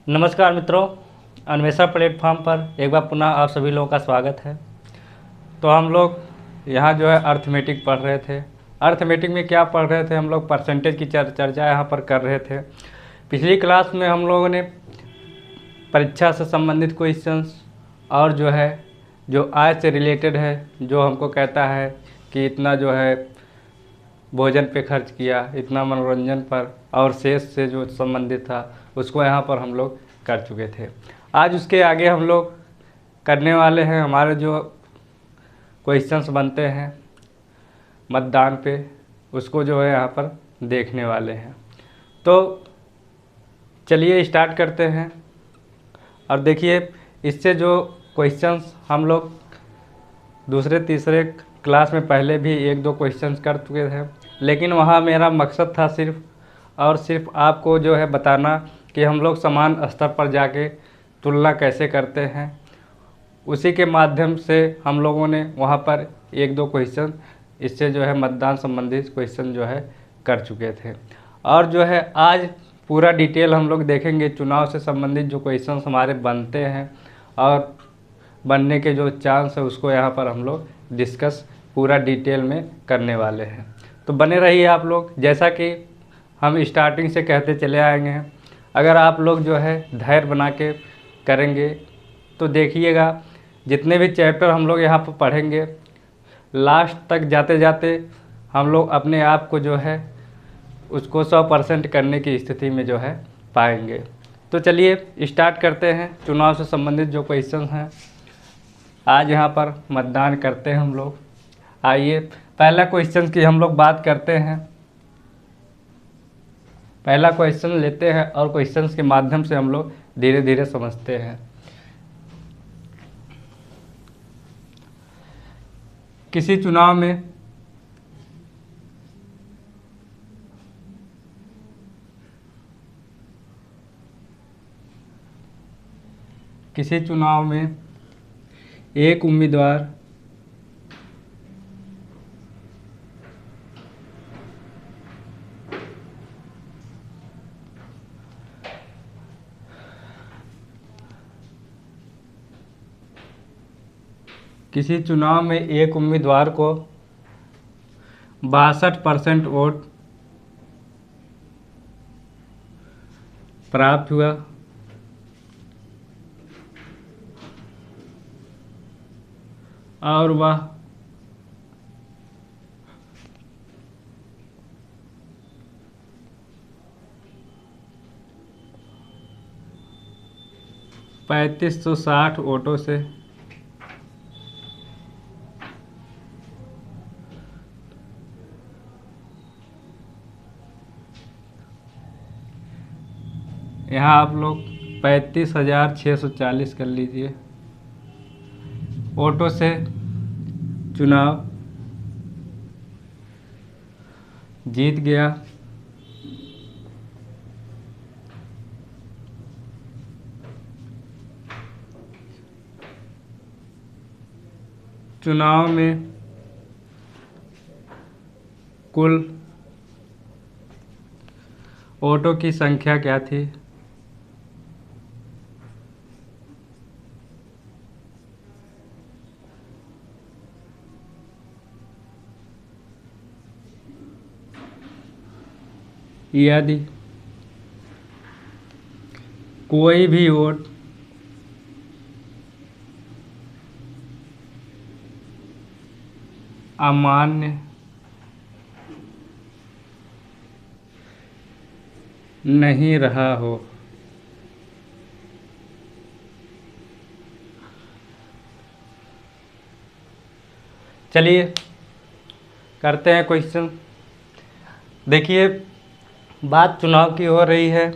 नमस्कार मित्रों, अन्वेषण प्लेटफॉर्म पर एक बार पुनः आप सभी लोगों का स्वागत है। तो हम लोग यहाँ जो है अर्थमेटिक पढ़ रहे थे। अर्थमेटिक में क्या पढ़ रहे थे, हम लोग परसेंटेज की चर्चा यहाँ पर कर रहे थे। पिछली क्लास में हम लोगों ने परीक्षा से संबंधित क्वेश्चंस और जो आय से रिलेटेड है, जो हमको कहता है कि इतना जो है भोजन पे खर्च किया, इतना मनोरंजन पर, और शेष से जो संबंधित था उसको यहाँ पर हम लोग कर चुके थे। आज उसके आगे हम लोग करने वाले हैं। हमारे जो क्वेश्चंस बनते हैं मतदान पे, उसको जो है यहाँ पर देखने वाले हैं। तो चलिए स्टार्ट करते हैं। और देखिए, इससे जो क्वेश्चंस हम लोग दूसरे तीसरे क्लास में पहले भी एक दो क्वेश्चंस कर चुके थे, लेकिन वहाँ मेरा मकसद था सिर्फ और सिर्फ आपको जो है बताना कि हम लोग समान स्तर पर जाके तुलना कैसे करते हैं। उसी के माध्यम से हम लोगों ने वहाँ पर एक दो क्वेश्चन इससे जो है मतदान संबंधित क्वेश्चन जो है कर चुके थे। और जो है आज पूरा डिटेल हम लोग देखेंगे, चुनाव से संबंधित जो क्वेश्चंस हमारे बनते हैं और बनने के जो चांस है उसको यहाँ पर हम लोग डिस्कस पूरा डिटेल में करने वाले हैं। तो बने रहिए आप लोग। जैसा कि हम स्टार्टिंग से कहते चले आएंगे हैं, अगर आप लोग जो है धैर्य बना के करेंगे तो देखिएगा, जितने भी चैप्टर हम लोग यहाँ पर पढ़ेंगे, लास्ट तक जाते जाते हम लोग अपने आप को जो है उसको 100% करने की स्थिति में जो है पाएंगे। तो चलिए स्टार्ट करते हैं। चुनाव से संबंधित जो क्वेश्चन हैं आज यहाँ पर मतदान करते हैं हम लोग। आइए पहला क्वेश्चन की हम लोग बात करते हैं। पहला क्वेश्चन लेते हैं और क्वेश्चंस के माध्यम से हम लोग धीरे धीरे समझते हैं। किसी चुनाव में एक उम्मीदवार को 62% वोट प्राप्त हुआ और वह ₹3560 वोटों से यहाँ आप लोग 35,640 कर लीजिए वोटों से चुनाव जीत गया। चुनाव में कुल वोटों की संख्या क्या थी? यदि कोई भी वोट अमान्य नहीं रहा हो, चलिए करते हैं क्वेश्चन। देखिए, बात चुनाव की हो रही है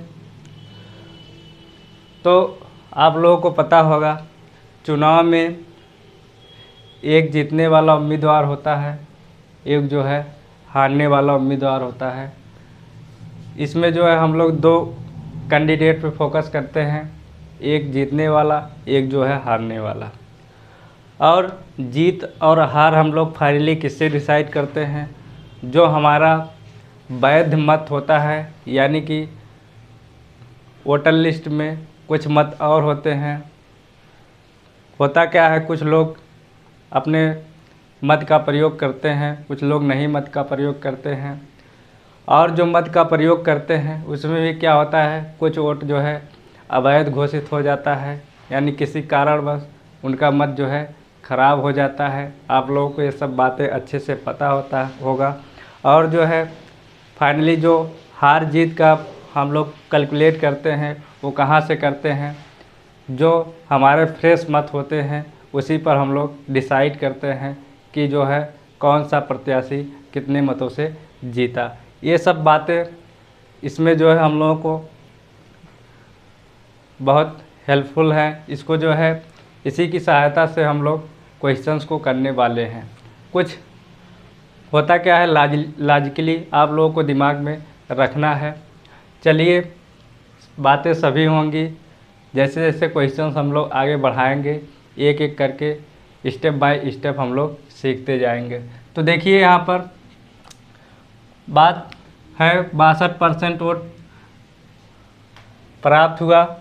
तो आप लोगों को पता होगा, चुनाव में एक जीतने वाला उम्मीदवार होता है, एक जो है हारने वाला उम्मीदवार होता है। इसमें जो है हम लोग दो कैंडिडेट पे फोकस करते हैं, एक जीतने वाला, एक जो है हारने वाला। और जीत और हार हम लोग फाइनली किससे डिसाइड करते हैं? जो हमारा वैध मत होता है, यानी कि वोटर लिस्ट में कुछ मत और होते हैं। होता क्या है, कुछ लोग अपने मत का प्रयोग करते हैं, कुछ लोग नहीं मत का प्रयोग करते हैं। और जो मत का प्रयोग करते हैं उसमें भी क्या होता है, कुछ वोट जो है अवैध घोषित हो जाता है, यानी किसी कारणवश उनका मत जो है ख़राब हो जाता है। आप लोगों को ये सब बातें अच्छे से पता होता होगा। और जो है फाइनली जो हार जीत का हम लोग कैलकुलेट करते हैं वो कहाँ से करते हैं, जो हमारे फ्रेश मत होते हैं उसी पर हम लोग डिसाइड करते हैं कि जो है कौन सा प्रत्याशी कितने मतों से जीता। ये सब बातें इसमें जो है हम लोगों को बहुत हेल्पफुल है। इसको जो है इसी की सहायता से हम लोग क्वेश्चंस को करने वाले हैं। कुछ होता क्या है, लॉजिकली आप लोगों को दिमाग में रखना है। चलिए, बातें सभी होंगी, जैसे जैसे क्वेश्चंस हम लोग आगे बढ़ाएंगे एक एक करके स्टेप बाय स्टेप हम लोग सीखते जाएंगे। तो देखिए यहाँ पर बात है 62% वोट प्राप्त हुआ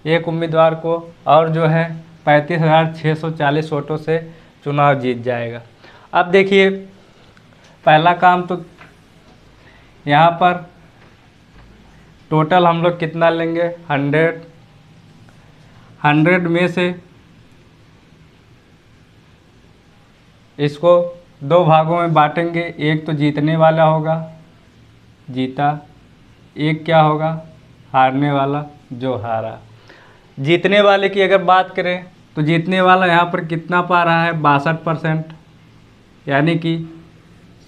एक उम्मीदवार को, और जो है 35,640 वोटों से चुनाव जीत जाएगा। अब देखिए पहला काम तो यहाँ पर टोटल हम लोग कितना लेंगे, 100 में से इसको 2 भागों में बांटेंगे। एक तो जीतने वाला होगा, जीता, एक क्या होगा, हारने वाला, जो हारा। जीतने वाले की अगर बात करें तो जीतने वाला यहाँ पर कितना पा रहा है, 62%, यानी कि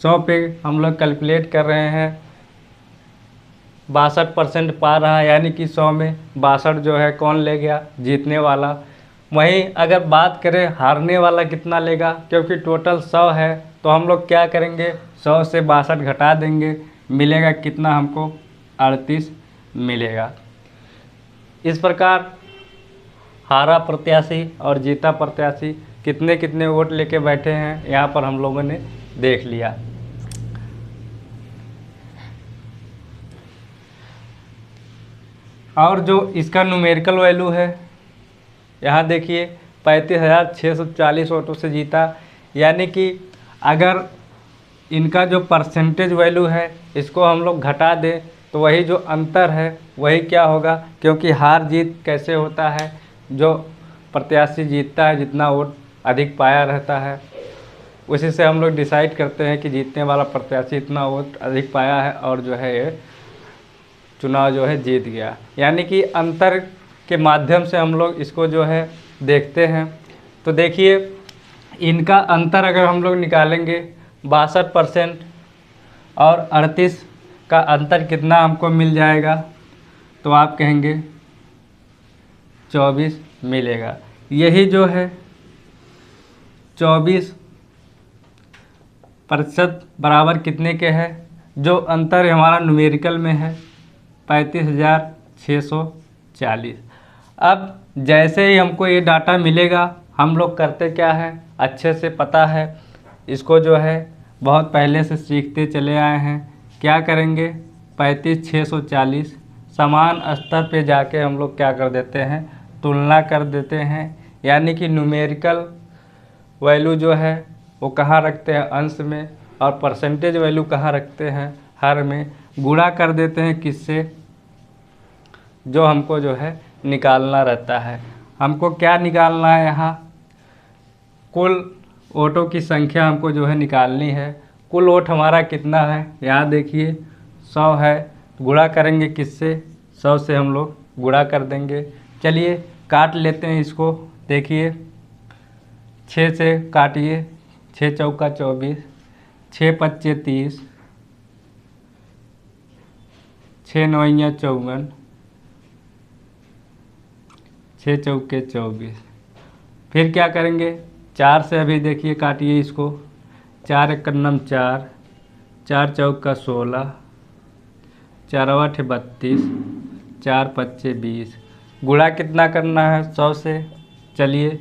100 पे हम लोग कैलकुलेट कर रहे हैं, 62% पा रहा है, यानी कि 100 में 62 जो है कौन ले गया, जीतने वाला। वहीं अगर बात करें हारने वाला कितना लेगा, क्योंकि टोटल 100 है तो हम लोग क्या करेंगे, 100 से 62 घटा देंगे, मिलेगा कितना हमको, 38 मिलेगा। इस प्रकार हारा प्रत्याशी और जीता प्रत्याशी कितने कितने वोट लेके बैठे हैं यहाँ पर हम लोगों ने देख लिया। और जो इसका न्यूमेरिकल वैल्यू है, यहाँ देखिए 35,640 वोटों से जीता, यानी कि अगर इनका जो परसेंटेज वैल्यू है इसको हम लोग घटा दें तो वही जो अंतर है वही क्या होगा, क्योंकि हार जीत कैसे होता है, जो प्रत्याशी जीतता है जितना वोट अधिक पाया रहता है उसी से हम लोग डिसाइड करते हैं कि जीतने वाला प्रत्याशी इतना वोट अधिक पाया है और जो है ये चुनाव जो है जीत गया। यानी कि अंतर के माध्यम से हम लोग इसको जो है देखते हैं। तो देखिए इनका अंतर अगर हम लोग निकालेंगे 62% और 38 का अंतर कितना हमको मिल जाएगा, तो आप कहेंगे 24 मिलेगा। यही जो है 24% बराबर कितने के है, जो अंतर हमारा न्यूमेरिकल में है 35,640। अब जैसे ही हमको ये डाटा मिलेगा हम लोग करते क्या है, अच्छे से पता है, इसको जो है बहुत पहले से सीखते चले आए हैं। क्या करेंगे, 35,640 समान स्तर पे जाके हम लोग क्या कर देते हैं, तुलना कर देते हैं। यानी कि न्यूमेरिकल वैल्यू जो है वो कहाँ रखते हैं, अंश में, और परसेंटेज वैल्यू कहाँ रखते हैं, हर में। गुणा कर देते हैं किससे, जो हमको जो है निकालना रहता है। हमको क्या निकालना है, यहाँ कुल वोटों की संख्या हमको जो है निकालनी है। कुल वोट हमारा कितना है, यहाँ देखिए 100 है, गुणा करेंगे किससे, 100 से हम लोग गुणा कर देंगे। चलिए काट लेते हैं इसको, देखिए 6 से काटिए, 6 चौका 24, 6 पच्चे 30, 6 नौइयाँ 54, 6 चौके 24। फिर क्या करेंगे, 4 से अभी देखिए काटिए इसको, 4 एक नम 4, 4 चौका 16, 4 आठ 32, 4 पच्चे 20। गुणा कितना करना है, 100 से, चलिए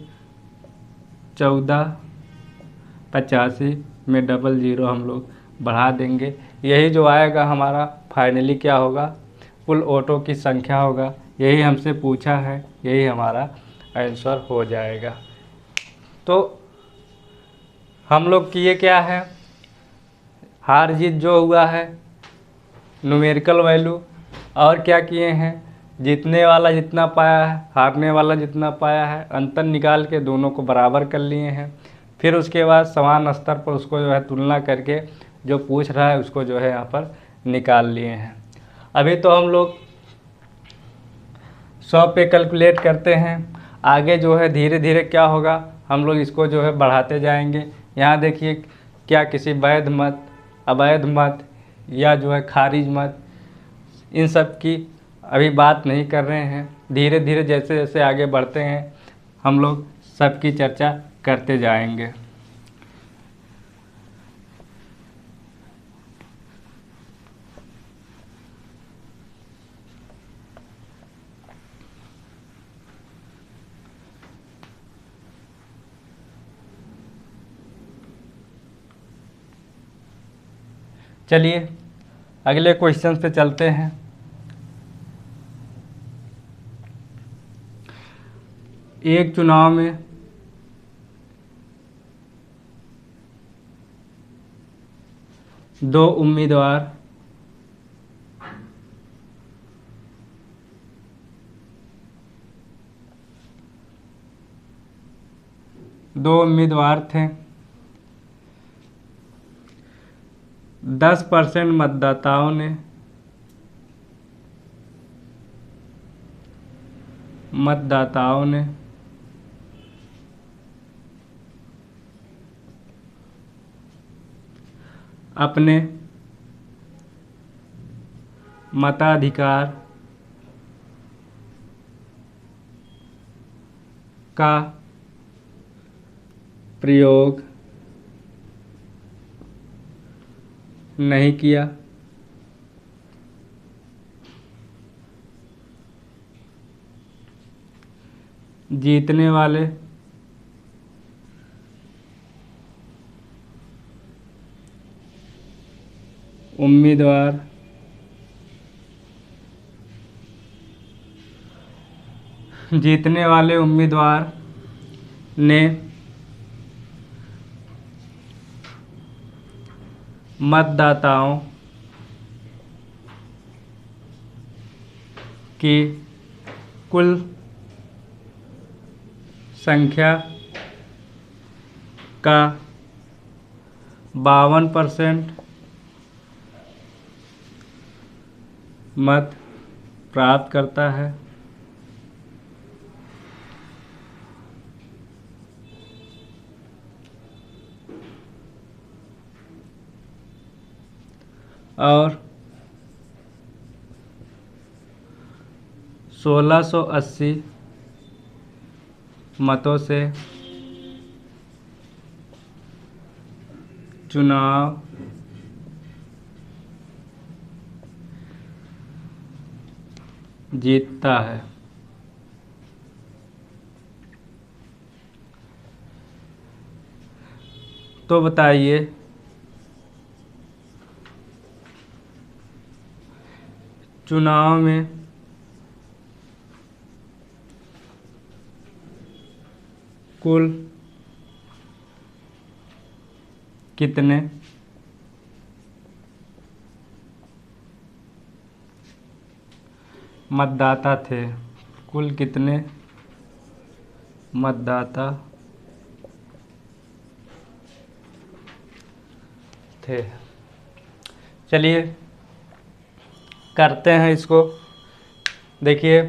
1485 में डबल ज़ीरो हम लोग बढ़ा देंगे। यही जो आएगा हमारा फाइनली क्या होगा, कुल वोटों की संख्या होगा। यही हमसे पूछा है, यही हमारा आंसर हो जाएगा। तो हम लोग किए क्या है, हार जीत जो हुआ है न्यूमेरिकल वैल्यू, और क्या किए हैं, जीतने वाला जितना पाया है हारने वाला जितना पाया है अंतर निकाल के दोनों को बराबर कर लिए हैं। फिर उसके बाद समान स्तर पर उसको जो है तुलना करके जो पूछ रहा है उसको जो है यहाँ पर निकाल लिए हैं। अभी तो हम लोग 100 पे कैलकुलेट करते हैं, आगे जो है धीरे धीरे क्या होगा हम लोग इसको जो है बढ़ाते जाएंगे। यहाँ देखिए क्या किसी वैध मत, अवैध मत या जो है खारिज मत, इन सब की अभी बात नहीं कर रहे हैं। धीरे धीरे जैसे जैसे आगे बढ़ते हैं हम लोग सबकी चर्चा करते जाएंगे। चलिए अगले क्वेश्चन पे चलते हैं। एक चुनाव में दो उम्मीदवार थे। 10% मतदाताओं ने अपने मताधिकार का प्रयोग नहीं किया। जीतने वाले उम्मीदवार ने मतदाताओं की कुल संख्या का 52% मत प्राप्त करता है। और 1680 मतों से चुनाव जीतता है। तो बताइए चुनाव में कुल कितने मतदाता थे? कुल कितने मतदाता थे? चलिए करते हैं इसको। देखिए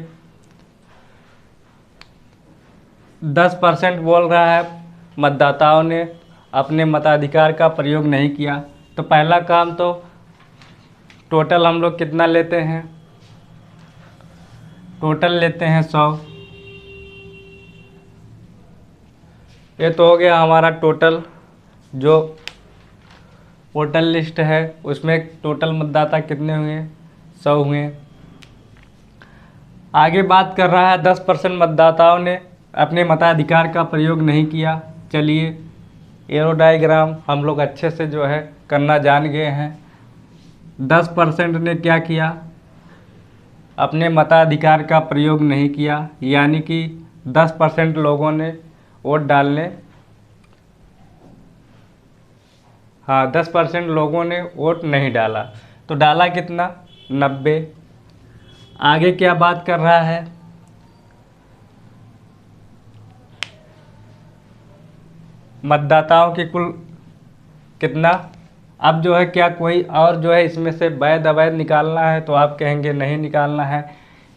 10% बोल रहा है मतदाताओं ने अपने मताधिकार का प्रयोग नहीं किया। तो पहला काम तो टोटल हम लोग कितना लेते हैं, टोटल लेते हैं 100। ये तो हो गया हमारा टोटल, जो वोटर लिस्ट है उसमें टोटल मतदाता कितने हुए, 100 हुए। आगे बात कर रहा है 10% मतदाताओं ने अपने मताधिकार का प्रयोग नहीं किया। चलिए एरो डायग्राम हम लोग अच्छे से जो है करना जान गए हैं। 10% ने क्या किया, अपने मताधिकार का प्रयोग नहीं किया, यानी कि 10% लोगों ने वोट डालने, हाँ 10% लोगों ने वोट नहीं डाला। तो डाला कितना? 90। आगे क्या बात कर रहा है? मतदाताओं की कुल कितना? अब जो है क्या कोई और जो है इसमें से वैध अवैध निकालना है? तो आप कहेंगे नहीं निकालना है।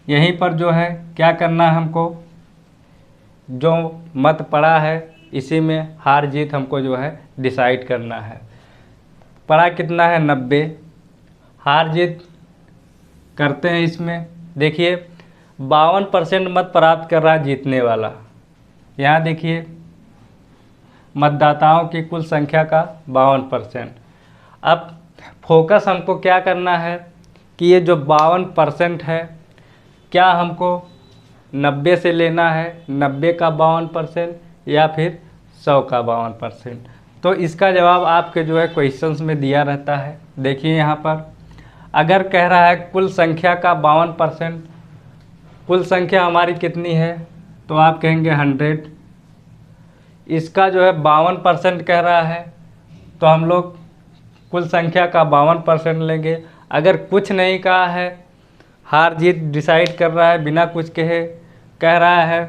यहीं पर जो है क्या करना है हमको, जो मत पड़ा है इसी में हार जीत हमको जो है डिसाइड करना है। पड़ा कितना है? 90। हार जीत करते हैं इसमें। देखिए 52% मत प्राप्त कर रहा है जीतने वाला। यहाँ देखिए मतदाताओं की कुल संख्या का 52%। अब फोकस हमको क्या करना है कि ये जो 52% है, क्या हमको 90 से लेना है, 90 का 52% या फिर 100 का 52%? तो इसका जवाब आपके जो है क्वेश्चंस में दिया रहता है। देखिए यहाँ पर अगर कह रहा है कुल संख्या का 52%, कुल संख्या हमारी कितनी है? तो आप कहेंगे 100। इसका जो है 52% कह रहा है, तो हम लोग कुल संख्या का 52% लेंगे। अगर कुछ नहीं कहा है, हार जीत डिसाइड कर रहा है बिना कुछ कहे, कह रहा है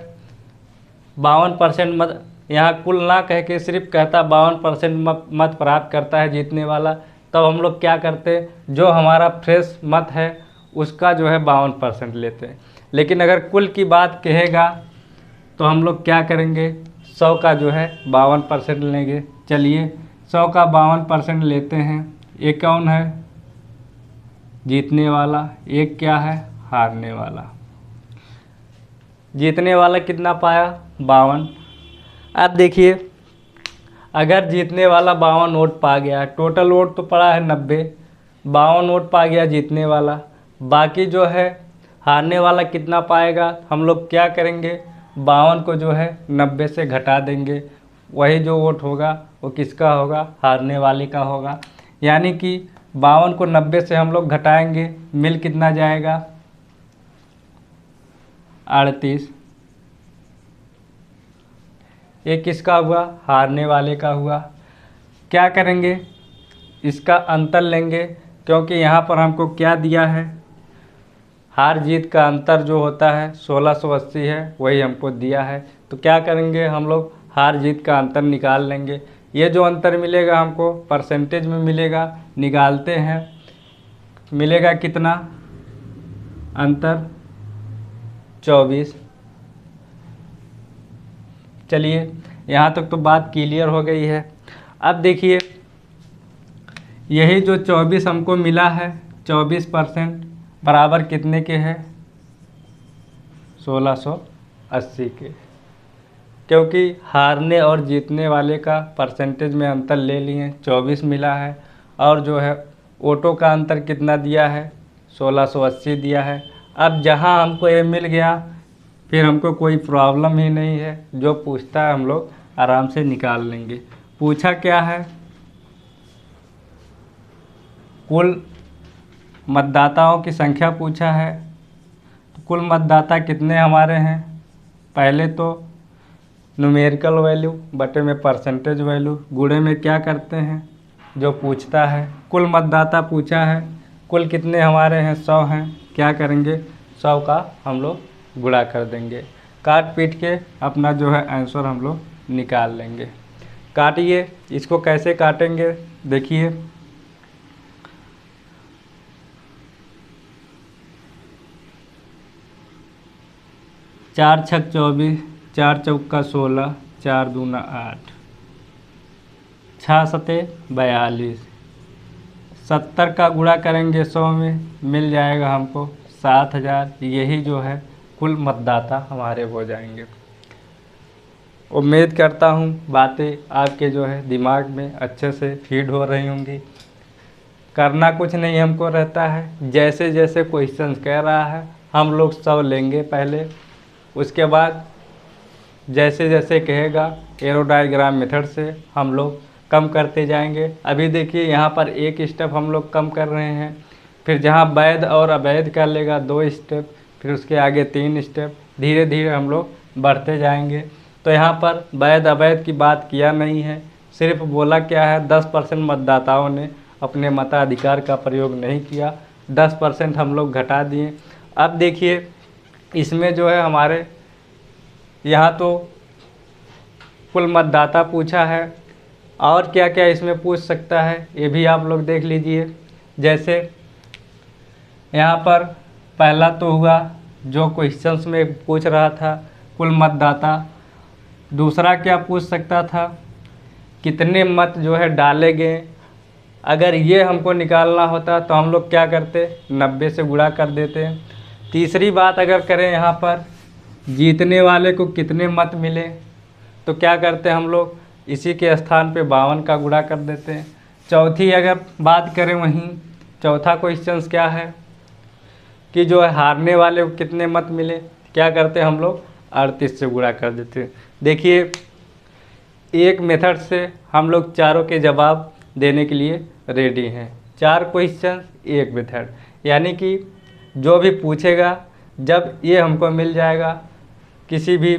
52% मत, यहाँ कुल ना कह के सिर्फ कहता 52% मत प्राप्त करता है जीतने वाला, तब हम लोग क्या करते, जो हमारा फ्रेश मत है उसका जो है 52% लेते हैं। लेकिन अगर कुल की बात कहेगा तो हम लोग क्या करेंगे, 100 का जो है 52% लेंगे। चलिए 100 का 52% लेते हैं। एक कौन है? जीतने वाला। एक क्या है? हारने वाला। जीतने वाला कितना पाया? 52। अब देखिए अगर जीतने वाला 52 वोट पा गया, टोटल वोट तो पड़ा है 90, 52 वोट पा गया जीतने वाला, बाकी जो है हारने वाला कितना पाएगा? हम लोग क्या करेंगे, 52 को जो है 90 से घटा देंगे। वही जो वोट होगा वो किसका होगा? हारने वाले का होगा। यानी कि 52 को 90 से हम लोग घटाएंगे, मिल कितना जाएगा? 38। ये किसका हुआ? हारने वाले का हुआ। क्या करेंगे, इसका अंतर लेंगे, क्योंकि यहाँ पर हमको क्या दिया है, हार जीत का अंतर जो होता है 1680 है, वही हमको दिया है। तो क्या करेंगे हम लोग, हार जीत का अंतर निकाल लेंगे। ये जो अंतर मिलेगा हमको परसेंटेज में मिलेगा, निकालते हैं। मिलेगा कितना अंतर? 24। चलिए यहाँ तक तो बात क्लियर हो गई है। अब देखिए यही जो 24 हमको मिला है, 24% बराबर कितने के है? 1680 के। क्योंकि हारने और जीतने वाले का परसेंटेज में अंतर ले लिए, 24 मिला है, और जो है वोटों का अंतर कितना दिया है? 1680 दिया है। अब जहां हमको ये मिल गया, फिर हमको कोई प्रॉब्लम ही नहीं है, जो पूछता है हम लोग आराम से निकाल लेंगे। पूछा क्या है? कुल मतदाताओं की संख्या पूछा है। तो कुल मतदाता कितने हमारे हैं? पहले तो न्यूमेरिकल वैल्यू बटे में परसेंटेज वैल्यू, गुणे में क्या करते हैं, जो पूछता है। कुल मतदाता पूछा है, कुल कितने हमारे हैं? 100 हैं। क्या करेंगे, 100 का हम लोग गुणा कर देंगे। काट पीट के अपना जो है आंसर हम लोग निकाल लेंगे। काटिए, इसको कैसे काटेंगे देखिए। 4 छक 24, 4 चौका 16, 4 दूना 8, 6 सते 42। 70 का गुणा करेंगे 100 में, मिल जाएगा हमको 7000। यही जो है कुल मतदाता हमारे हो जाएंगे। उम्मीद करता हूँ बातें आपके जो है दिमाग में अच्छे से फीड हो रही होंगी। करना कुछ नहीं हमको रहता है, जैसे जैसे क्वेश्चन कह रहा है हम लोग 100 लेंगे पहले, उसके बाद जैसे जैसे कहेगा एरो डायग्राम मेथड से हम लोग कम करते जाएंगे। अभी देखिए यहाँ पर एक स्टेप हम लोग कम कर रहे हैं, फिर जहाँ वैध और अवैध का लेगा 2 स्टेप, फिर उसके आगे 3 स्टेप, धीरे धीरे हम लोग बढ़ते जाएंगे। तो यहाँ पर वैध अवैध की बात किया नहीं है, सिर्फ बोला क्या है 10% मतदाताओं ने अपने मताधिकार का प्रयोग नहीं किया, 10% हम लोग घटा दिए। अब देखिए इसमें जो है हमारे यहाँ तो कुल मतदाता पूछा है, और क्या क्या इसमें पूछ सकता है ये भी आप लोग देख लीजिए। जैसे यहाँ पर पहला तो हुआ जो क्वेश्चंस में पूछ रहा था कुल मतदाता, दूसरा क्या पूछ सकता था कितने मत जो है डाले गए। अगर ये हमको निकालना होता तो हम लोग क्या करते, 90 से गुणा कर देते। तीसरी बात अगर करें यहाँ पर जीतने वाले को कितने मत मिले, तो क्या करते हम लोग इसी के स्थान पे 52 का गुणा कर देते हैं। चौथी अगर बात करें वहीं चौथा क्वेश्चन क्या है कि जो है हारने वाले को कितने मत मिले, क्या करते हम लोग 38 से गुणा कर देते हैं। देखिए एक मेथड से हम लोग चारों के जवाब देने के लिए रेडी हैं। 4 क्वेश्चन 1 मेथड, यानी कि जो भी पूछेगा जब ये हमको मिल जाएगा किसी भी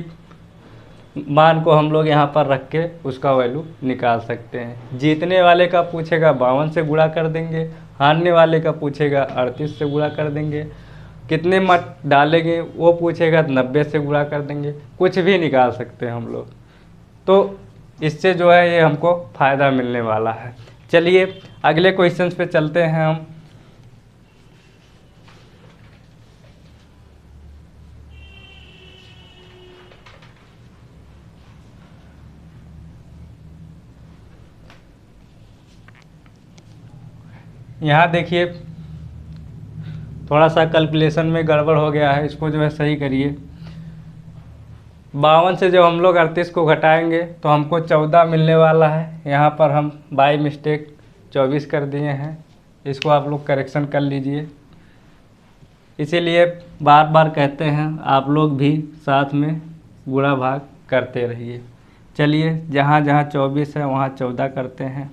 मान को हम लोग यहाँ पर रख के उसका वैल्यू निकाल सकते हैं। जीतने वाले का पूछेगा 52 से गुणा कर देंगे, हारने वाले का पूछेगा 38 से गुणा कर देंगे, कितने मत डालेंगे वो पूछेगा 90 से गुणा कर देंगे, कुछ भी निकाल सकते हैं हम लोग। तो इससे जो है ये हमको फ़ायदा मिलने वाला है। चलिए अगले क्वेश्चन पे चलते हैं हम। यहाँ देखिए थोड़ा सा कैलकुलेशन में गड़बड़ हो गया है, इसको जो है सही करिए। 52 से जब हम लोग 38 को घटाएंगे तो हमको 14 मिलने वाला है। यहाँ पर हम बाय मिस्टेक 24 कर दिए हैं, इसको आप लोग करेक्शन कर लीजिए। इसीलिए बार बार कहते हैं आप लोग भी साथ में गुणा भाग करते रहिए। चलिए जहाँ जहाँ 24 है वहाँ 14 करते हैं।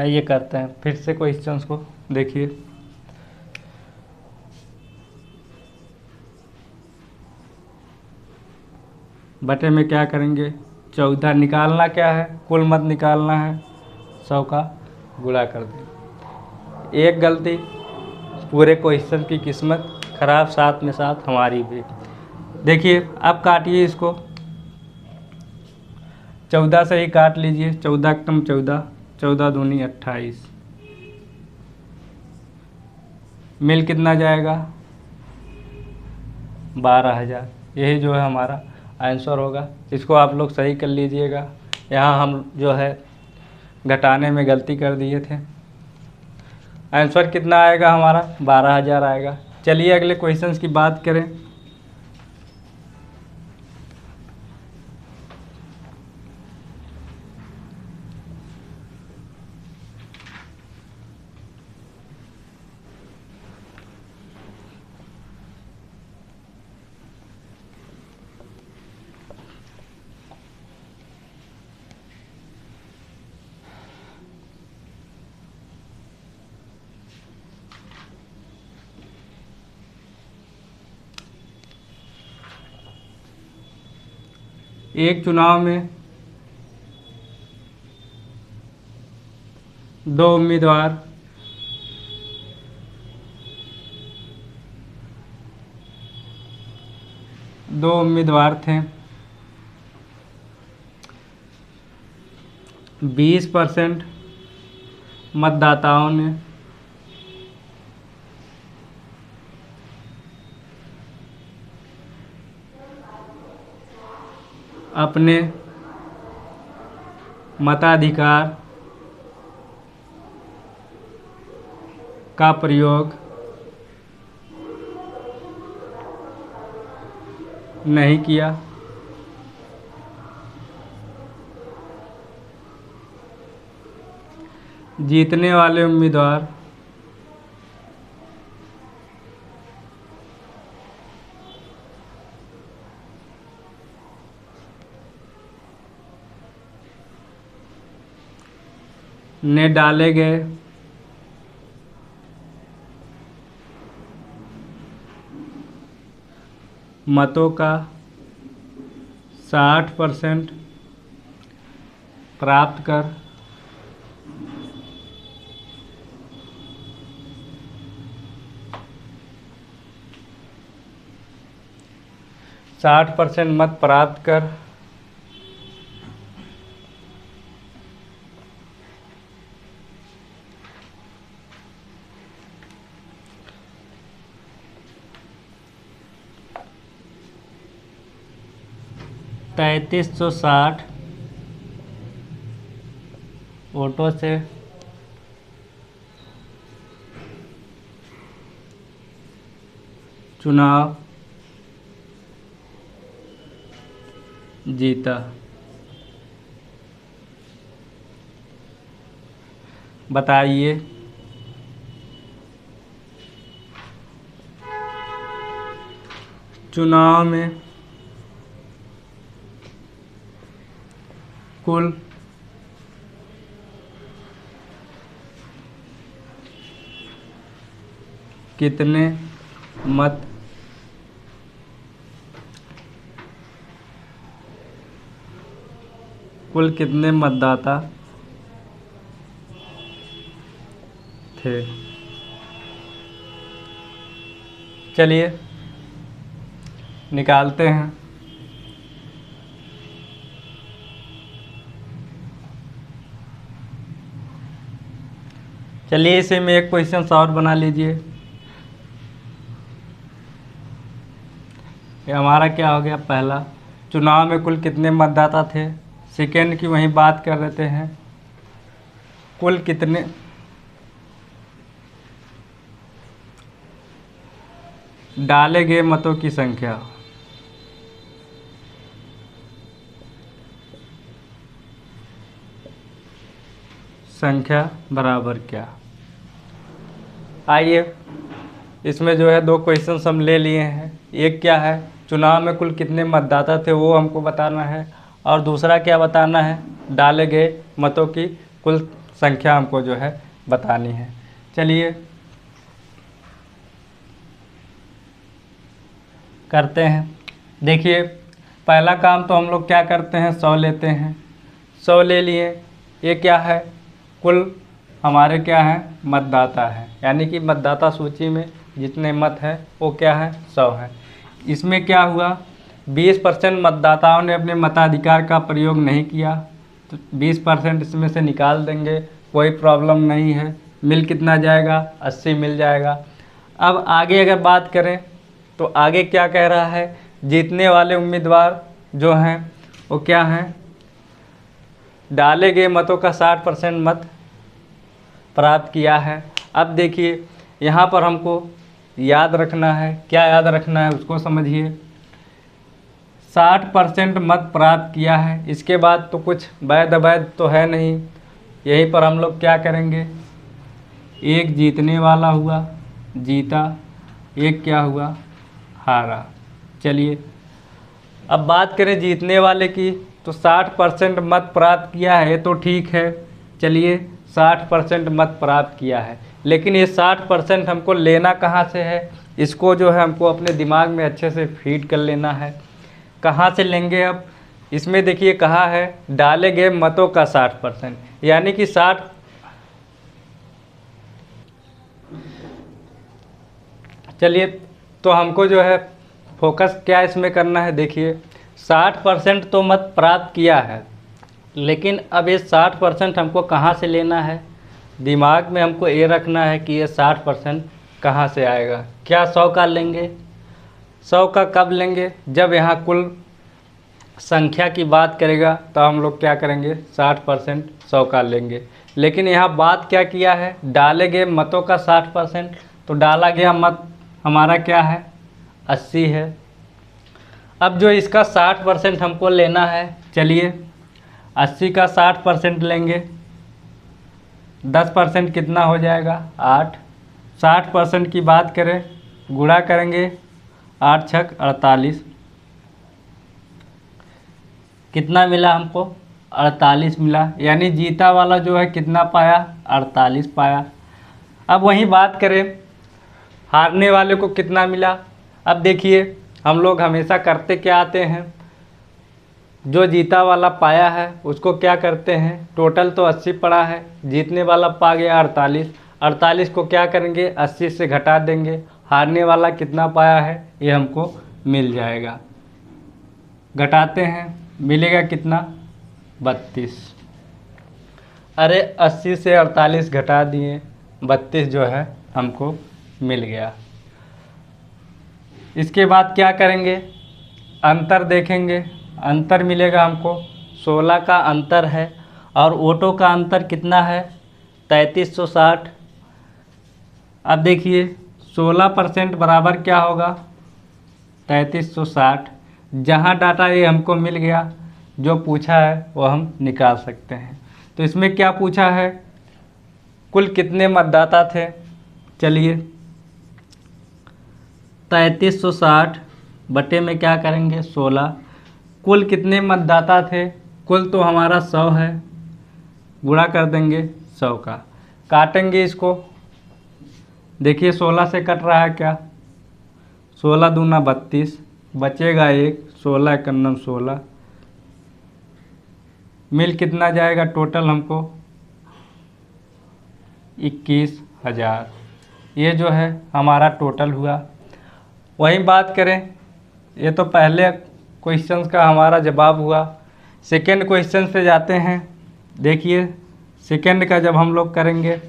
ये करते हैं फिर से क्वेश्चंस को देखिए। बटे में क्या करेंगे 14 निकालना क्या है, कुल मत निकालना है, 100 का गुणा कर दें। एक गलती पूरे क्वेश्चन की किस्मत खराब, साथ में साथ हमारी भी। देखिए अब काटिए इसको, 14 से ही काट लीजिए। 14 कम 14, 14 दूनी 28, मिल कितना जाएगा 12,000। यही जो है हमारा आंसर होगा। इसको आप लोग सही कर लीजिएगा। यहाँ हम जो है घटाने में गलती कर दिए थे। आंसर कितना आएगा हमारा 12,000 आएगा। चलिए अगले क्वेश्चंस की बात करें। एक चुनाव में 2 उम्मीदवार थे। 20% मतदाताओं ने अपने मताधिकार का प्रयोग नहीं किया। जीतने वाले उम्मीदवार ने डाले गए मतों का 60% प्राप्त कर 60% मत प्राप्त कर $3360 वोटों से चुनाव जीता। बताइए चुनाव में कुल कितने मत कुल कितने मतदाता थे। चलिए निकालते हैं। चलिए इसे में एक क्वेश्चन और बना लीजिए। ये हमारा क्या हो गया, पहला चुनाव में कुल कितने मतदाता थे। सेकेंड की वहीं बात कर लेते हैं, कुल कितने डाले गए मतों की संख्या। संख्या बराबर क्या। आइए इसमें जो है दो क्वेश्चन हम ले लिए हैं। एक क्या है, चुनाव में कुल कितने मतदाता थे वो हमको बताना है, और दूसरा क्या बताना है, डाले गए मतों की कुल संख्या हमको जो है बतानी है। चलिए करते हैं। देखिए पहला काम तो हम लोग क्या करते हैं, 100 लेते हैं। 100 ले लिए। ये क्या है, कुल हमारे क्या है, मतदाता है, यानी कि मतदाता सूची में जितने मत हैं वो क्या है, 100 है। इसमें क्या हुआ, 20% मतदाताओं ने अपने मताधिकार का प्रयोग नहीं किया, तो 20% इसमें से निकाल देंगे, कोई प्रॉब्लम नहीं है। मिल कितना जाएगा, 80 मिल जाएगा। अब आगे अगर बात करें तो आगे क्या कह रहा है, जीतने वाले उम्मीदवार जो हैं वो क्या हैं, डाले गए मतों का 60% मत प्राप्त किया है। अब देखिए यहाँ पर हमको याद रखना है, क्या याद रखना है उसको समझिए। 60% मत प्राप्त किया है, इसके बाद तो कुछ वैध अवैध तो है नहीं। यहीं पर हम लोग क्या करेंगे, एक जीतने वाला हुआ, जीता, एक क्या हुआ, हारा। चलिए अब बात करें जीतने वाले की, तो 60% मत प्राप्त किया है तो ठीक है। चलिए 60% मत प्राप्त किया है, लेकिन ये 60% हमको लेना कहाँ से है, इसको जो है हमको अपने दिमाग में अच्छे से फीड कर लेना है। कहाँ से लेंगे, अब इसमें देखिए कहा है डाले गए मतों का 60%, यानी कि 60, चलिए तो हमको जो है फोकस क्या इसमें करना है। देखिए 60% तो मत प्राप्त किया है, लेकिन अब ये 60% हमको कहाँ से लेना है, दिमाग में हमको ये रखना है कि ये 60% कहाँ से आएगा। क्या 100 का लेंगे, 100 का कब लेंगे, जब यहाँ कुल संख्या की बात करेगा तो हम लोग क्या करेंगे, 60% 100 का लेंगे। लेकिन यहाँ बात क्या किया है, डाले गए मतों का 60%, तो डाला गया मत हमारा क्या है, 80 है। अब जो इसका 60% हमको लेना है, चलिए 80 का 60% लेंगे, 10% कितना हो जाएगा, 8। 60% की बात करें, गुणा करेंगे, 8 छक 48, कितना मिला हमको, 48 मिला, यानी जीता वाला जो है कितना पाया, 48 पाया। अब वहीं बात करें हारने वाले को कितना मिला। अब देखिए हम लोग हमेशा करते क्या आते हैं, जो जीता वाला पाया है उसको क्या करते हैं, टोटल तो 80 पड़ा है, जीतने वाला पा गया 48, 48 को क्या करेंगे 80 से घटा देंगे, हारने वाला कितना पाया है ये हमको मिल जाएगा। घटाते हैं, मिलेगा कितना 32। अरे 80 से 48 घटा दिए, 32 जो है हमको मिल गया। इसके बाद क्या करेंगे, अंतर देखेंगे। अंतर मिलेगा हमको, 16 का अंतर है और ऑटो का अंतर कितना है 3360। अब देखिए 16% बराबर क्या होगा 3360। जहाँ डाटा ये हमको मिल गया, जो पूछा है वो हम निकाल सकते हैं। तो इसमें क्या पूछा है, कुल कितने मतदाता थे, चलिए 3360 बटे में क्या करेंगे 16, कुल कितने मतदाता थे, कुल तो हमारा 100 है, गुणा कर देंगे 100 का, काटेंगे इसको। देखिए 16 से कट रहा है क्या, 16 दूना 32, बचेगा 1, 16 एकन्नम 16, मिल कितना जाएगा टोटल हमको 21,000। ये जो है हमारा टोटल हुआ। वहीं बात करें, ये तो पहले क्वेश्चंस का हमारा जवाब हुआ। सेकंड क्वेश्चन पे जाते हैं। देखिए सेकंड का जब हम लोग करेंगे,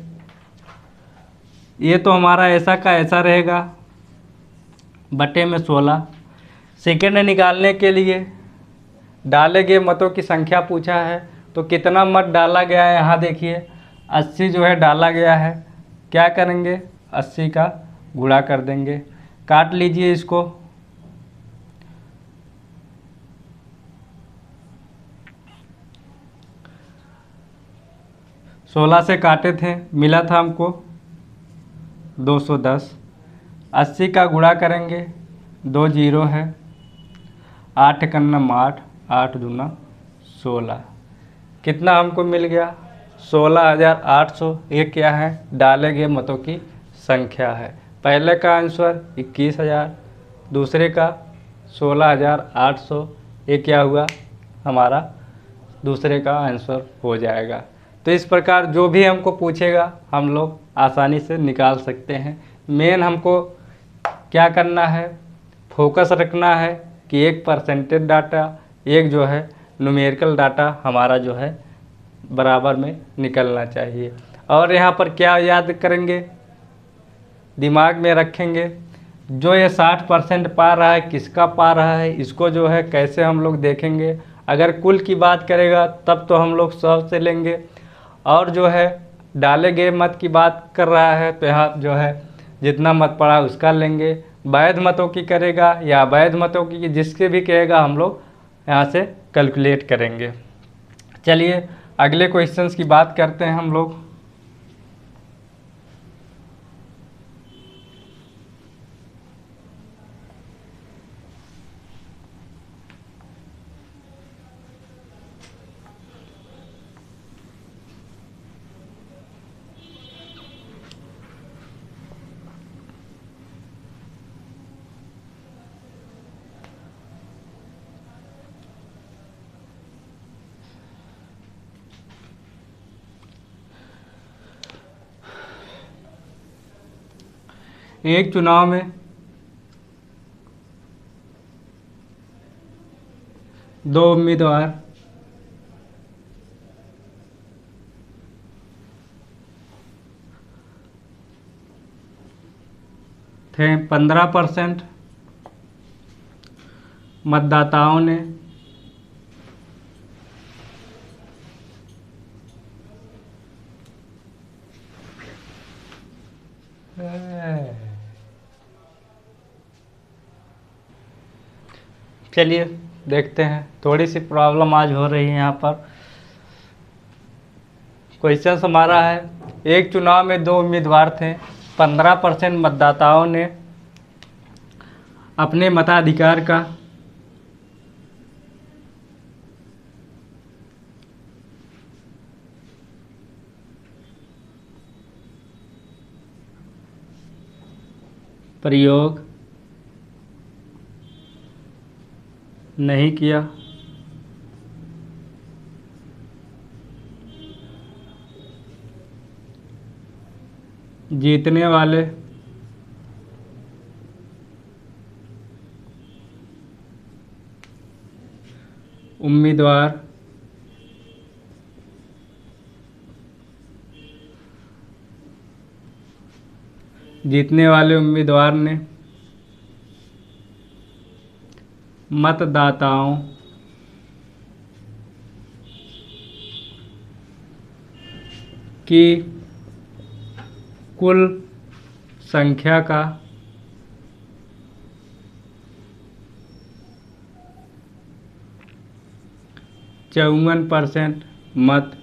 ये तो हमारा ऐसा का ऐसा रहेगा, बटे में 16। सेकंड निकालने के लिए डाले गए मतों की संख्या पूछा है, तो कितना मत डाला गया है, यहाँ देखिए 80 जो है डाला गया है। क्या करेंगे 80 का गुणा कर देंगे, काट लीजिए इसको। सोलह से काटे थे, मिला था हमको 210। 80 का गुणा करेंगे, 2 जीरो है, 8 एकन्नम 8, 8 दूना 16, कितना हमको मिल गया 16,800। ये क्या है, डाले गए मतों की संख्या है। पहले का आंसर 21,000, दूसरे का 16,800। ये क्या हुआ हमारा दूसरे का आंसर हो जाएगा। तो इस प्रकार जो भी हमको पूछेगा हम लोग आसानी से निकाल सकते हैं। मेन हमको क्या करना है, फोकस रखना है कि एक परसेंटेज डाटा, एक जो है न्यूमेरिकल डाटा हमारा जो है बराबर में निकलना चाहिए। और यहाँ पर क्या याद करेंगे, दिमाग में रखेंगे, जो ये 60% पा रहा है किसका पा रहा है, इसको जो है कैसे हम लोग देखेंगे। अगर कुल की बात करेगा तब तो हम लोग 100 से लेंगे, और जो है डाले गए मत की बात कर रहा है तो यहाँ जो है जितना मत पड़ा उसका लेंगे। वैध मतों की करेगा या अवैध मतों की, जिसके भी कहेगा हम लोग यहाँ से कैलकुलेट करेंगे। चलिए अगले क्वेश्चंस की बात करते हैं हम लोग। एक चुनाव में दो उम्मीदवार थे। 15% मतदाताओं ने चलिए देखते हैं, थोड़ी सी प्रॉब्लम आज हो रही है यहाँ पर। क्वेश्चन हमारा है, एक चुनाव में दो उम्मीदवार थे, 15% मतदाताओं ने अपने मताधिकार का प्रयोग नहीं किया। जीतने वाले उम्मीदवार ने मतदाताओं की कुल संख्या का 54% मत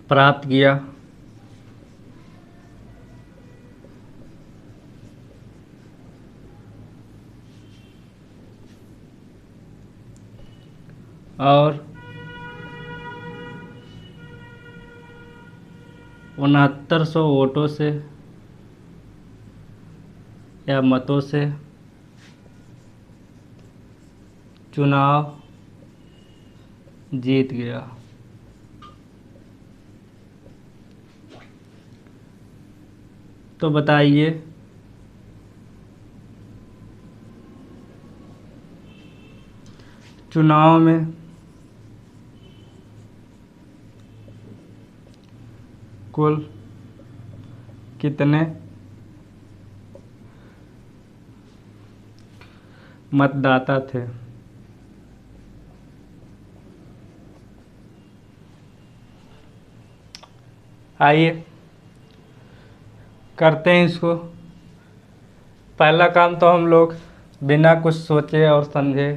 प्राप्त किया। और 6900 वोटों से या मतों से चुनाव जीत गया। तो बताइए चुनाव में कुल कितने मतदाता थे? आइए करते हैं इसको। पहला काम तो हम लोग बिना कुछ सोचे और समझे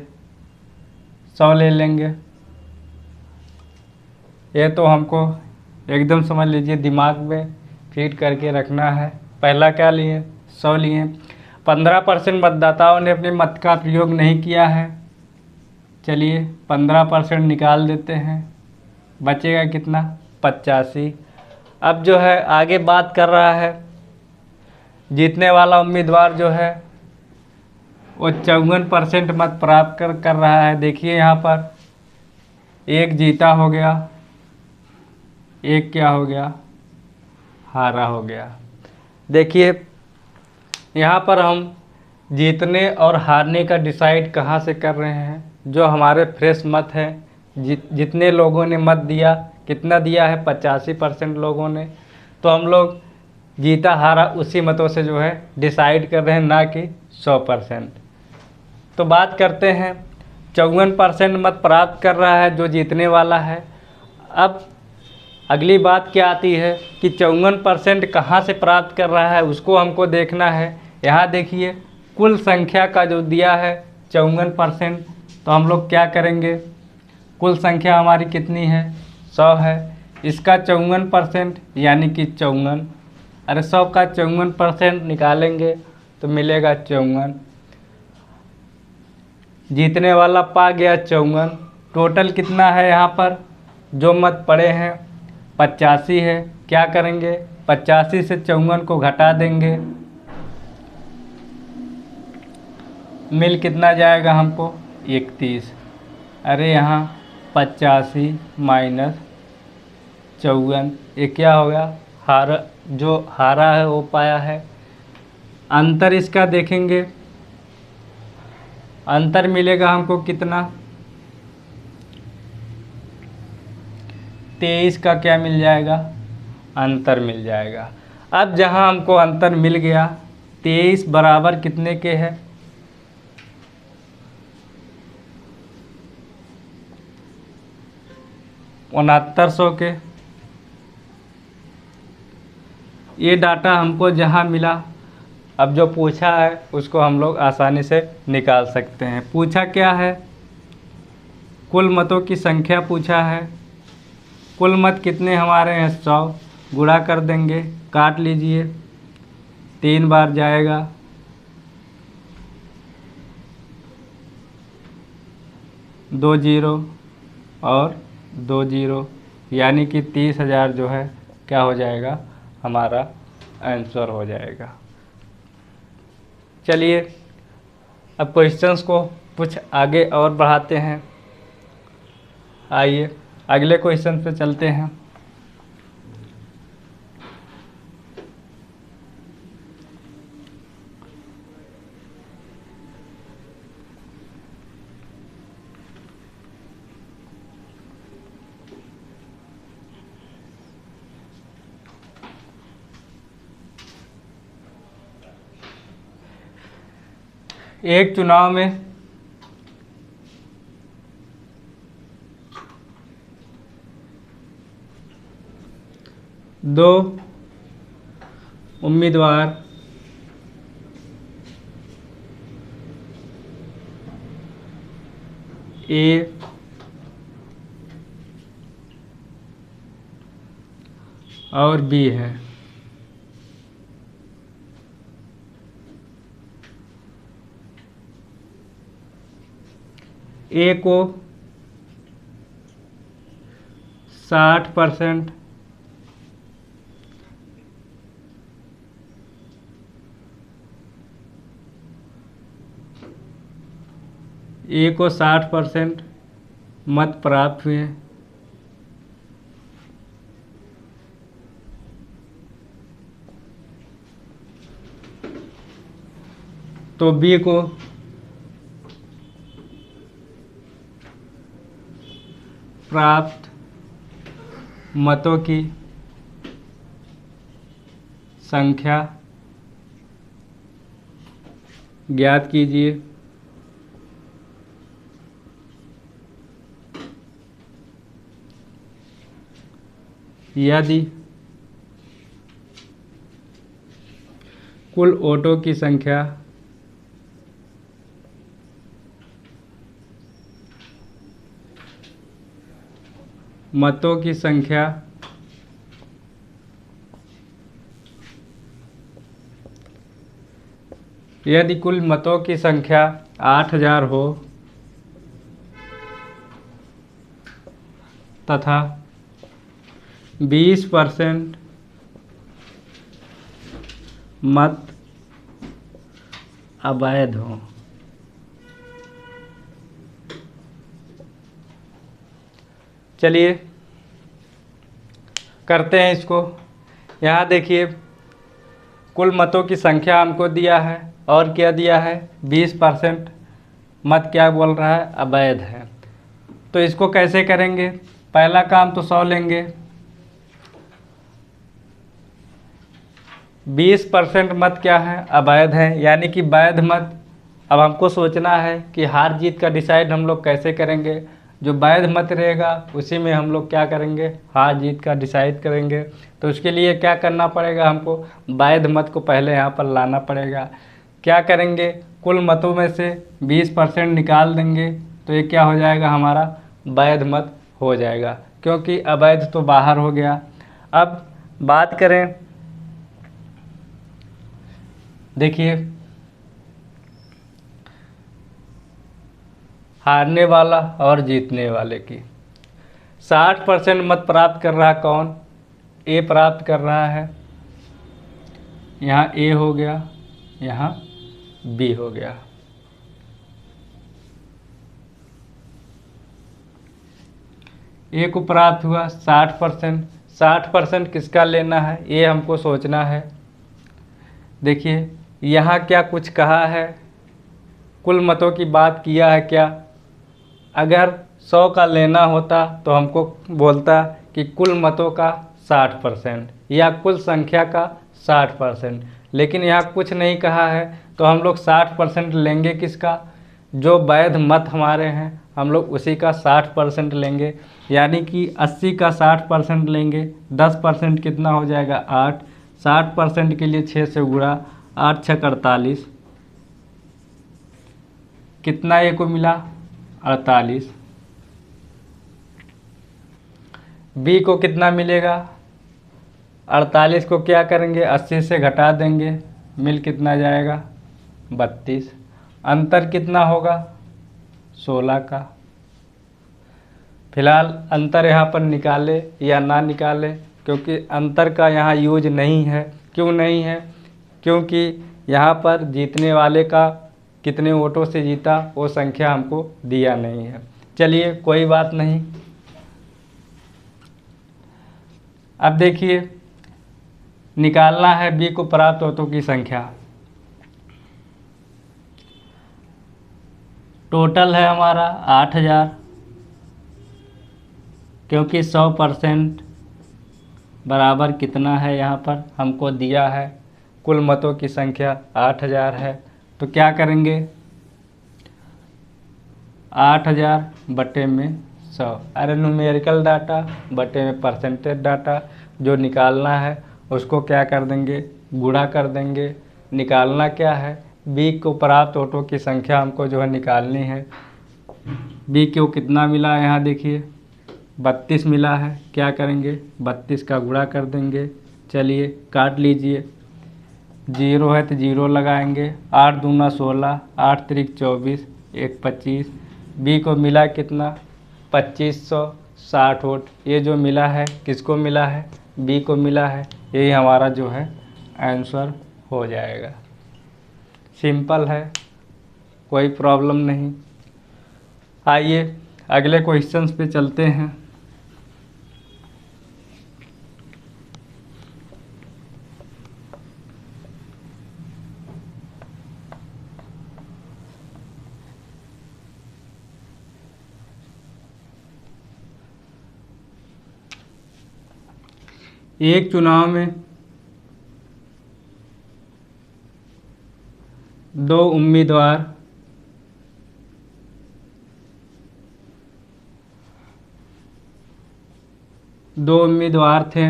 100 ले लेंगे। ये तो हमको एकदम समझ लीजिए दिमाग में फीड करके रखना है। पहला क्या लिए? 100 लिए। 15% मतदाताओं ने अपने मत का प्रयोग नहीं किया है। चलिए 15% निकाल देते हैं, बचेगा कितना? 85। अब जो है आगे बात कर रहा है, जीतने वाला उम्मीदवार जो है वो 54% मत प्राप्त कर रहा है। देखिए यहाँ पर एक जीता हो गया, एक क्या हो गया? हारा हो गया। देखिए यहाँ पर हम जीतने और हारने का डिसाइड कहाँ से कर रहे हैं? जो हमारे फ्रेश मत है, जितने लोगों ने मत दिया, कितना दिया है? 85% लोगों ने। तो हम लोग जीता हारा उसी मतों से जो है डिसाइड कर रहे हैं, ना कि 100%। तो बात करते हैं 54% मत प्राप्त कर रहा है जो जीतने वाला है। अब अगली बात क्या आती है कि 54% कहाँ से प्राप्त कर रहा है, उसको हमको देखना है। यहाँ देखिए कुल संख्या का जो दिया है 54%, तो हम लोग क्या करेंगे? कुल संख्या हमारी कितनी है? 100 है। इसका 54% यानी कि 54। अरे 100 का 54% निकालेंगे तो मिलेगा 54। जीतने वाला पा गया 54। टोटल कितना है यहाँ पर जो मत पड़े हैं? 85 है। क्या करेंगे? 85 से 54 को घटा देंगे, मिल कितना जाएगा हमको? 31। अरे यहाँ 85 माइनस 54, ये क्या हो गया? जो हारा है वो पाया है। अंतर इसका देखेंगे, अंतर मिलेगा हमको कितना? 23 का क्या मिल जाएगा? अंतर मिल जाएगा। अब जहाँ हमको अंतर मिल गया, 23 बराबर कितने के है? 6900 के। ये डाटा हमको जहाँ मिला, अब जो पूछा है उसको हम लोग आसानी से निकाल सकते हैं। पूछा क्या है? कुल मतों की संख्या पूछा है। कुल मत कितने हमारे हैं? 100। गुणा कर देंगे, काट लीजिए, 3 बार जाएगा, 2 जीरो और 2 जीरो, यानी कि 30,000 जो है क्या हो जाएगा हमारा आंसर हो जाएगा। चलिए अब क्वेश्चंस को कुछ आगे और बढ़ाते हैं। आइए अगले क्वेश्चन पे चलते हैं। एक चुनाव में दो उम्मीदवार ए और बी है। ए को 60%, ए को 60% मत प्राप्त हुए, तो बी को प्राप्त मतों की संख्या ज्ञात कीजिए। यदि कुल वोटों की संख्या मतों की संख्या यदि कुल मतों की संख्या 8000 हो तथा 20% मत अवैध हों। चलिए करते हैं इसको। यहाँ देखिए कुल मतों की संख्या हमको दिया है और क्या दिया है, 20% मत क्या बोल रहा है, अवैध है। तो इसको कैसे करेंगे, पहला काम तो 100 लेंगे। 20% मत क्या है, अवैध है, यानी कि वैध मत। अब हमको सोचना है कि हार जीत का डिसाइड हम लोग कैसे करेंगे। जो वैध मत रहेगा उसी में हम लोग क्या करेंगे, हार जीत का डिसाइड करेंगे। तो उसके लिए क्या करना पड़ेगा, हमको वैध मत को पहले यहाँ पर लाना पड़ेगा। क्या करेंगे, कुल मतों में से 20% निकाल देंगे तो ये क्या हो जाएगा, हमारा वैध मत हो जाएगा, क्योंकि अवैध तो बाहर हो गया। अब बात करें, देखिए हारने वाला और जीतने वाले की 60% मत प्राप्त कर रहा कौन, ए प्राप्त कर रहा है। यहाँ ए हो गया, यहाँ बी हो गया। ए को प्राप्त हुआ 60%। 60% किसका लेना है, ये हमको सोचना है। देखिए यहाँ क्या कुछ कहा है, कुल मतों की बात किया है क्या। अगर 100 का लेना होता तो हमको बोलता कि कुल मतों का 60% या कुल संख्या का 60%, लेकिन यहाँ कुछ नहीं कहा है। तो हम लोग 60% लेंगे किसका, जो वैध मत हमारे हैं हम लोग उसी का 60% लेंगे, यानी कि 80 का 60% लेंगे। 10% कितना हो जाएगा, 8। 60% के लिए 6 से गुणा, 8 छक 48, कितना ए को मिला, 48। बी को कितना मिलेगा, 48 को क्या करेंगे, 80 से घटा देंगे, मिल कितना जाएगा, 32। अंतर कितना होगा, 16 का। फिलहाल अंतर यहाँ पर निकाले या ना निकाले, क्योंकि अंतर का यहाँ यूज नहीं है, क्यों नहीं है? क्योंकि यहाँ पर जीतने वाले का कितने वोटों से जीता वो संख्या हमको दिया नहीं है। चलिए कोई बात नहीं। अब देखिए, निकालना है बी को प्राप्त वोटों की संख्या। टोटल है हमारा 8000, क्योंकि 100% बराबर कितना है यहाँ पर हमको दिया है, कुल मतों की संख्या 8000 है। तो क्या करेंगे, 8000 बटे में 100, अरे न्यूमेरिकल डाटा बटे में परसेंटेज डाटा, जो निकालना है उसको क्या कर देंगे, गुणा कर देंगे। निकालना क्या है, बी को प्राप्त वोटों की संख्या हमको जो है निकालनी है। बी को कितना मिला है, यहाँ देखिए 32 मिला है। क्या करेंगे, 32 का गुणा कर देंगे। चलिए काट लीजिए, 0 है तो 0 लगाएंगे। 8 दूना 16, 8 त्रिक 24, 1 25। बी को मिला कितना, 2560 वोट। ये जो मिला है किसको मिला है, बी को मिला है। यही हमारा जो है आंसर हो जाएगा। सिंपल है, कोई प्रॉब्लम नहीं। आइए अगले क्वेश्चंस पे चलते हैं। एक चुनाव में 2 उम्मीदवार थे।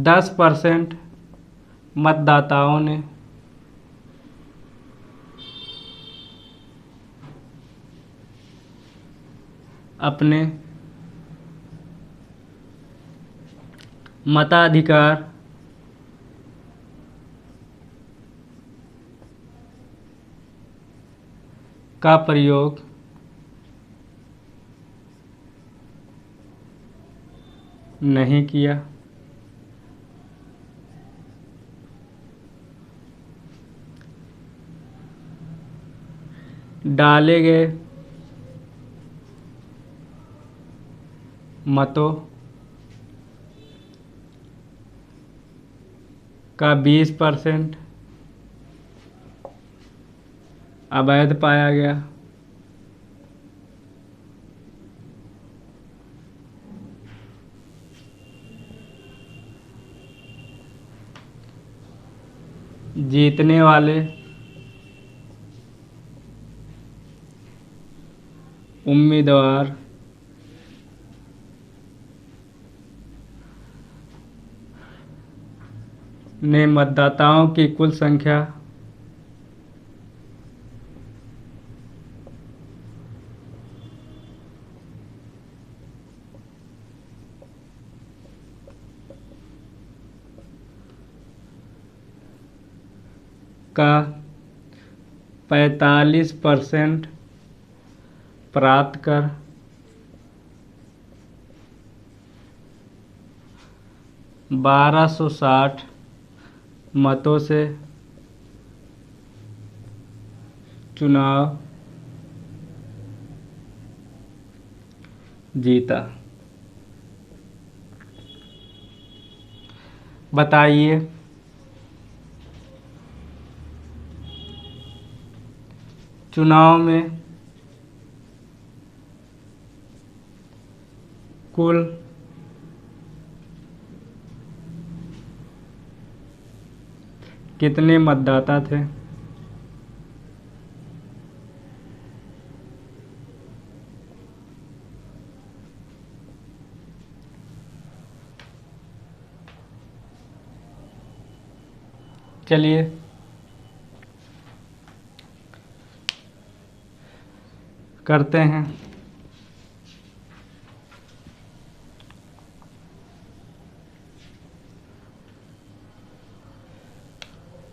10% मतदाताओं ने अपने मताधिकार का प्रयोग नहीं किया। डाले गए मतों का 20% अवैध पाया गया। जीतने वाले उम्मीदवार ने मतदाताओं की कुल संख्या का 45% प्राप्त कर 1260 मतों से चुनाव जीता। बताइए चुनाव में कुल कितने मतदाता थे? चलिए करते हैं।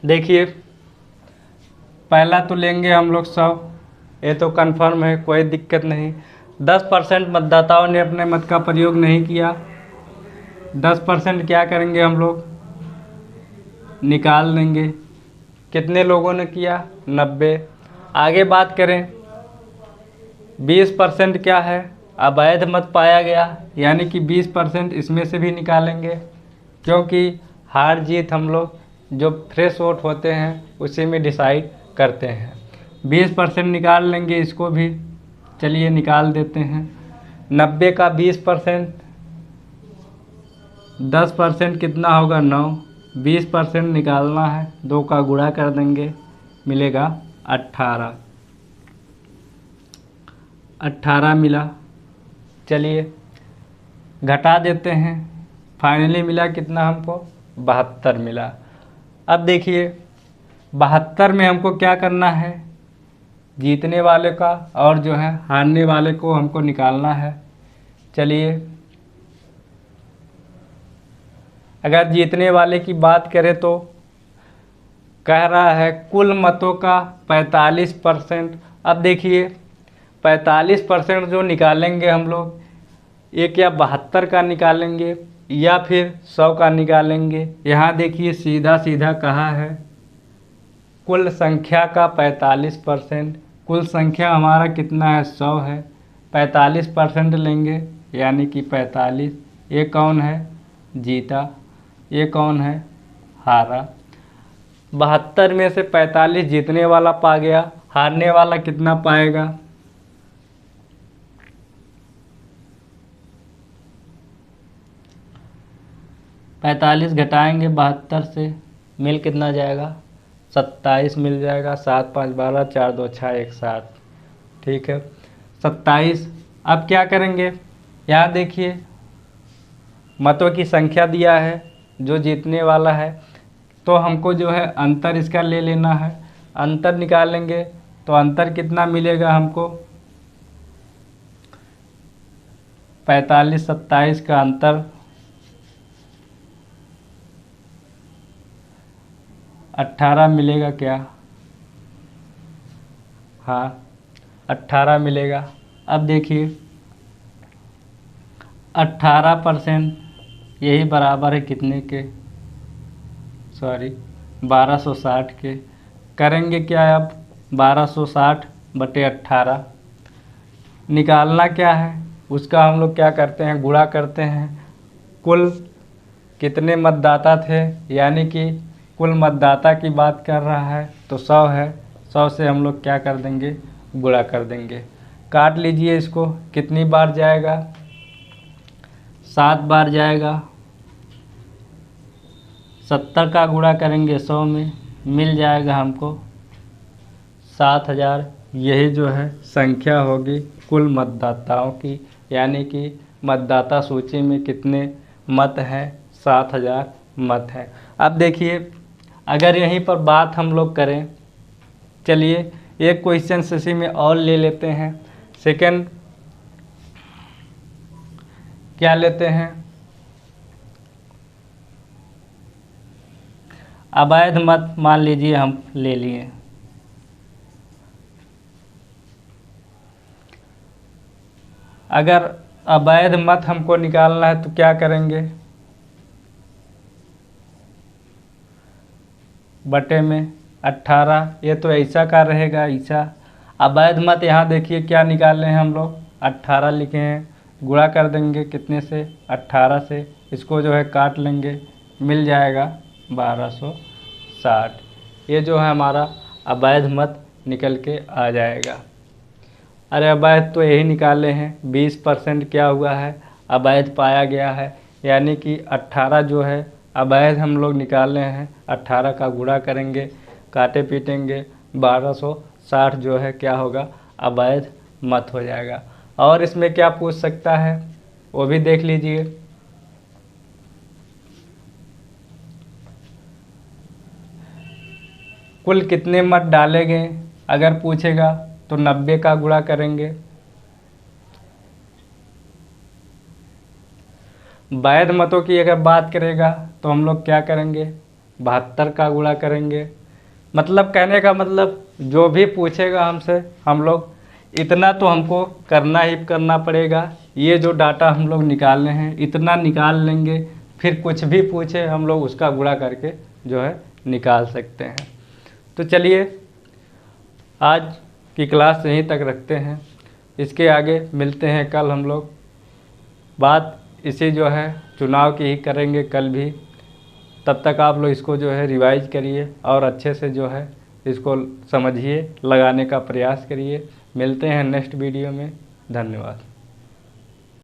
देखिए पहला तो लेंगे हम लोग 100, ये तो कंफर्म है, कोई दिक्कत नहीं। 10% मतदाताओं ने अपने मत का प्रयोग नहीं किया। 10% क्या करेंगे हम लोग, निकाल देंगे। कितने लोगों ने किया? 90। आगे बात करें, 20% क्या है? अवैध मत पाया गया, यानी कि 20% इसमें से भी निकालेंगे, क्योंकि हार जीत हम लोग जो फ्रेश वोट होते हैं उसी में डिसाइड करते हैं। 20% निकाल लेंगे इसको भी। चलिए निकाल देते हैं। 90 का 20%, 10% कितना होगा? 9। 20% निकालना है, 2 का गुणा कर देंगे, मिलेगा 18। 18 मिला। चलिए घटा देते हैं, फाइनली मिला कितना हमको? 72 मिला। अब देखिए 72 में हमको क्या करना है? जीतने वाले का और जो है हारने वाले को हमको निकालना है। चलिए अगर जीतने वाले की बात करें तो कह रहा है कुल मतों का 45%। अब देखिए 45% जो निकालेंगे हम लोग, एक या 72 का निकालेंगे या फिर 100 का निकालेंगे। यहाँ देखिए सीधा सीधा कहा है कुल संख्या का 45%। कुल संख्या हमारा कितना है? 100 है। 45% लेंगे यानी कि 45। ये कौन है? जीता। ये कौन है? हारा। 72 में से 45 जीतने वाला पा गया, हारने वाला कितना पाएगा? 45 घटाएंगे 72 से, मिल कितना जाएगा? 27 मिल जाएगा। 7 5 12, 4 2 6 1 7। ठीक है 27। अब क्या करेंगे? यहाँ देखिए मतों की संख्या दिया है जो जीतने वाला है, तो हमको जो है अंतर इसका ले लेना है। अंतर निकालेंगे तो अंतर कितना मिलेगा हमको? 45 27 का अंतर 18 मिलेगा क्या? हाँ 18 मिलेगा। अब देखिए 18% यही बराबर है कितने के? सॉरी 1260 के। करेंगे क्या अब? 1260/18 निकालना क्या है? उसका हम लोग क्या करते हैं? गुणा करते हैं। कुल कितने मतदाता थे, यानी कि कुल मतदाता की बात कर रहा है तो 100 है। 100 से हम लोग क्या कर देंगे? गुणा कर देंगे। काट लीजिए इसको। कितनी बार जाएगा? 7 बार जाएगा। 70 का गुणा करेंगे 100 में, मिल जाएगा हमको 7000। यही जो है संख्या होगी कुल मतदाताओं की, यानी कि मतदाता सूची में कितने मत हैं? 7000 मत हैं। अब देखिए अगर यहीं पर बात हम लोग करें, चलिए एक क्वेश्चन इसी में और ले लेते हैं। सेकंड क्या लेते हैं? अवैध मत मान लीजिए हम ले लिए। अगर अवैध मत हमको निकालना है तो क्या करेंगे? बटे में 18। ये तो ऐसा का रहेगा, ऐसा। अवैध मत यहाँ देखिए क्या निकाले हैं हम लोग? 18 लिखे हैं। गुणा कर देंगे कितने से? 18 से। इसको जो है काट लेंगे, मिल जाएगा 1260। ये जो है हमारा अवैध मत निकल के आ जाएगा। अरे अवैध तो यही निकाले हैं। 20% क्या हुआ है? अवैध पाया गया है, यानी कि 18 जो है अवैध हम लोग निकाले हैं। 18 का गुणा करेंगे, काटे पीटेंगे, 1260 जो है क्या होगा? अवैध मत हो जाएगा। और इसमें क्या पूछ सकता है वो भी देख लीजिए। कुल कितने मत डाले गए अगर पूछेगा तो 90 का गुणा करेंगे। वैध मतों की अगर बात करेगा तो हम लोग क्या करेंगे? 72 का गुणा करेंगे। मतलब कहने का मतलब जो भी पूछेगा हमसे, हम लोग इतना तो हमको करना ही करना पड़ेगा। ये जो डाटा हम लोग निकालने हैं इतना निकाल लेंगे, फिर कुछ भी पूछे हम लोग उसका गुणा करके जो है निकाल सकते हैं। तो चलिए आज की क्लास यहीं तक रखते हैं, इसके आगे मिलते हैं कल। हम लोग बात इसी जो है चुनाव की ही करेंगे कल भी। तब तक आप लोग इसको जो है रिवाइज करिए और अच्छे से जो है इसको समझिए, लगाने का प्रयास करिए। मिलते हैं नेक्स्ट वीडियो में। धन्यवाद।